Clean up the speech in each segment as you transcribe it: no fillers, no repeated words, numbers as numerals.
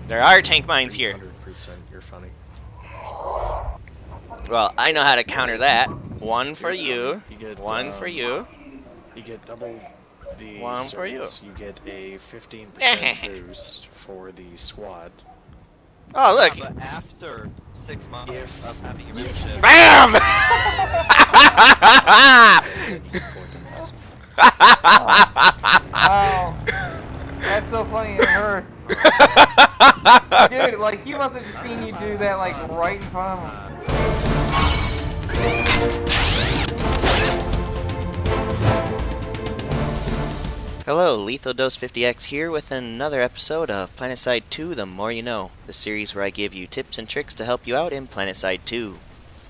There are tank mines here. 100%, you're funny. Well, I know how to counter that. One for you. You get, One for you. you get double the One for you. certs, you get a 15% boost for the squad. Oh, Yeah, look. but after 6 months If, of having your membership, BAM! get heat points. Ow. That's so funny, it hurts. Dude, like, he must have just seen you do that, like, right in front of him. Hello, Lethal Dose 50X here with another episode of Planetside 2, The More You Know, the series where I give you tips and tricks to help you out in Planetside 2.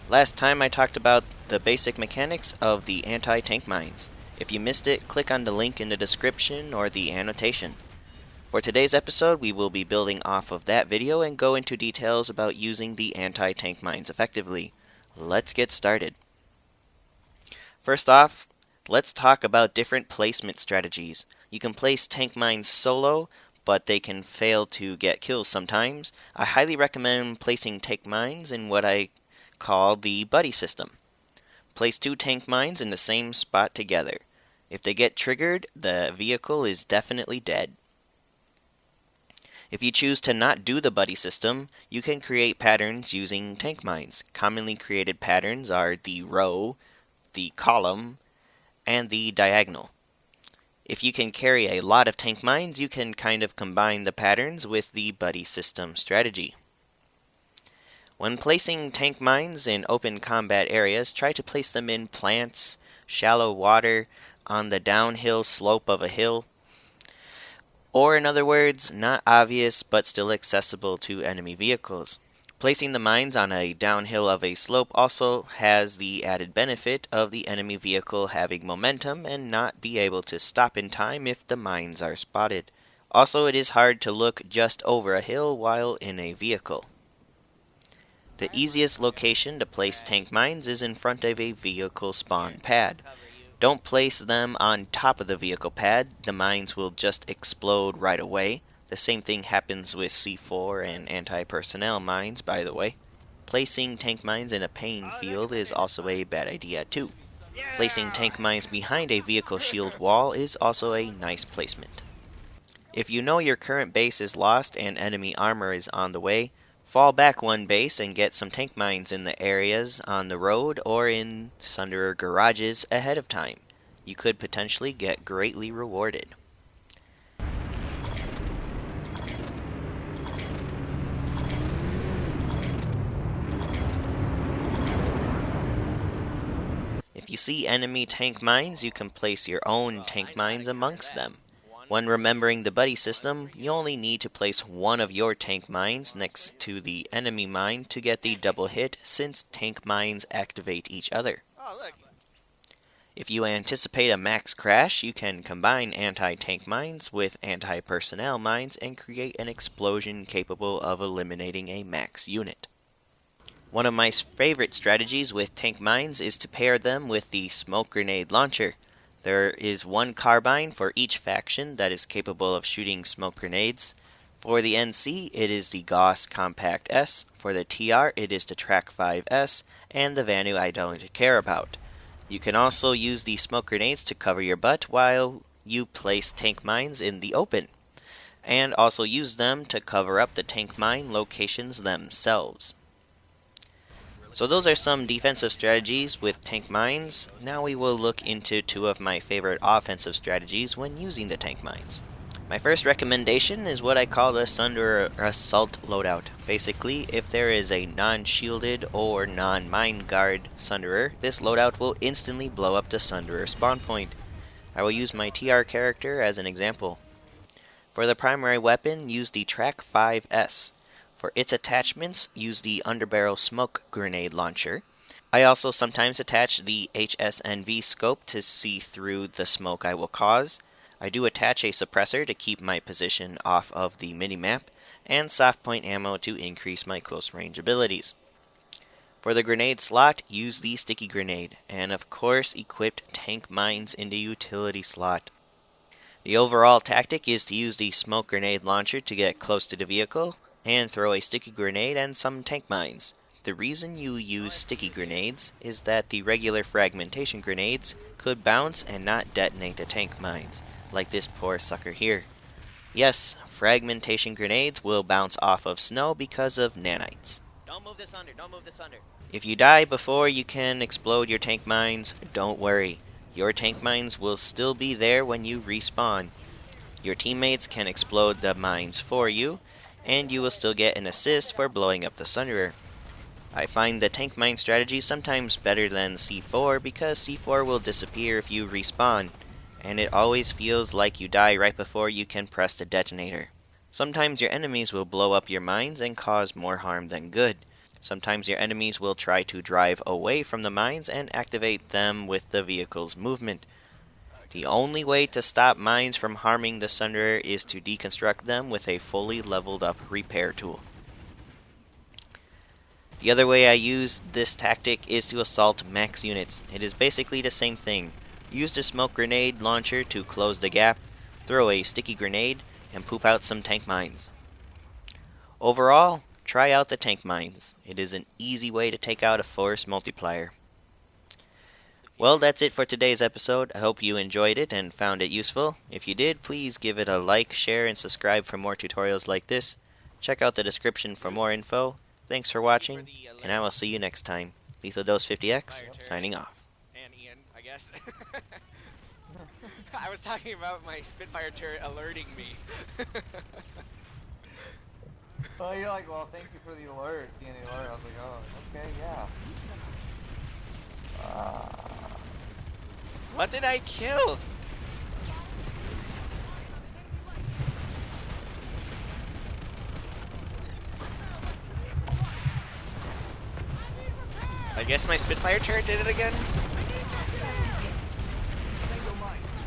Last time I talked about the basic mechanics of the anti-tank mines. If you missed it, click on the link in the description or the annotation. For today's episode, we will be building off of that video and go into details about using the anti-tank mines effectively. Let's get started. First off, let's talk about different placement strategies. You can place tank mines solo, but they can fail to get kills sometimes. I highly recommend placing tank mines in what I call the buddy system. Place 2 tank mines in the same spot together. If they get triggered, the vehicle is definitely dead. If you choose to not do the buddy system, you can create patterns using tank mines. Commonly created patterns are the row, the column, and the diagonal. If you can carry a lot of tank mines, you can kind of combine the patterns with the buddy system strategy. When placing tank mines in open combat areas, try to place them in plants, shallow water, on the downhill slope of a hill, or in other words, not obvious but still accessible to enemy vehicles. Placing the mines on a downhill of a slope also has the added benefit of the enemy vehicle having momentum and not be able to stop in time if the mines are spotted. Also, it is hard to look just over a hill while in a vehicle. The easiest location to place tank mines is in front of a vehicle spawn pad. Don't place them on top of the vehicle pad, the mines will just explode right away. The same thing happens with C4 and anti-personnel mines, by the way. Placing tank mines in a paying field is also a bad idea too. Placing tank mines behind a vehicle shield wall is also a nice placement. If you know your current base is lost and enemy armor is on the way, fall back one base and get some tank mines in the areas on the road or in Sunderer garages ahead of time. You could potentially get greatly rewarded. If you see enemy tank mines, you can place your own tank mines amongst them. When remembering the buddy system, you only need to place one of your tank mines next to the enemy mine to get the double hit, since tank mines activate each other. If you anticipate a max crash, you can combine anti-tank mines with anti-personnel mines and create an explosion capable of eliminating a max unit. One of my favorite strategies with tank mines is to pair them with the smoke grenade launcher. There is one carbine for each faction that is capable of shooting smoke grenades. For the NC, it is the Gauss Compact S. For the TR, it is the Track 5S, and the Vanu I don't care about. You can also use the smoke grenades to cover your butt while you place tank mines in the open, and also use them to cover up the tank mine locations themselves. So those are some defensive strategies with tank mines. Now we will look into two of my favorite offensive strategies when using the tank mines. My first recommendation is what I call the Sunderer Assault Loadout. Basically, if there is a non-shielded or non-mine guard Sunderer, this loadout will instantly blow up the Sunderer spawn point. I will use my TR character as an example. For the primary weapon, use the Track 5S. For its attachments, use the underbarrel smoke grenade launcher. I also sometimes attach the HSNV scope to see through the smoke I will cause. I do attach a suppressor to keep my position off of the minimap, and soft point ammo to increase my close range abilities. For the grenade slot, use the sticky grenade, and of course equip tank mines in the utility slot. The overall tactic is to use the smoke grenade launcher to get close to the vehicle, and throw a sticky grenade and some tank mines. The reason you use sticky grenades is that the regular fragmentation grenades could bounce and not detonate the tank mines, like this poor sucker here. Yes, fragmentation grenades will bounce off of snow because of nanites. Don't move this under, don't move this under. If you die before you can explode your tank mines, don't worry. Your tank mines will still be there when you respawn. Your teammates can explode the mines for you, and you will still get an assist for blowing up the Sunderer. I find the tank mine strategy sometimes better than C4 because C4 will disappear if you respawn, and it always feels like you die right before you can press the detonator. Sometimes your enemies will blow up your mines and cause more harm than good. Sometimes your enemies will try to drive away from the mines and activate them with the vehicle's movement. The only way to stop mines from harming the Sunderer is to deconstruct them with a fully leveled up repair tool. The other way I use this tactic is to assault max units. It is basically the same thing. Use the smoke grenade launcher to close the gap, throw a sticky grenade, and poop out some tank mines. Overall, try out the tank mines. It is an easy way to take out a force multiplier. Well, that's it for today's episode. I hope you enjoyed it and found it useful. If you did, please give it a like, share, and subscribe for more tutorials like this. Check out the description for more info. Thanks for watching, and I will see you next time. Lethal Dose 50X, signing off. And Ian, I guess. I was talking about my Spitfire turret alerting me. Oh, you're like, well, thank you for the alert. The alert. I was like, oh, okay, yeah. What did I kill? I guess my Spitfire turret did it again?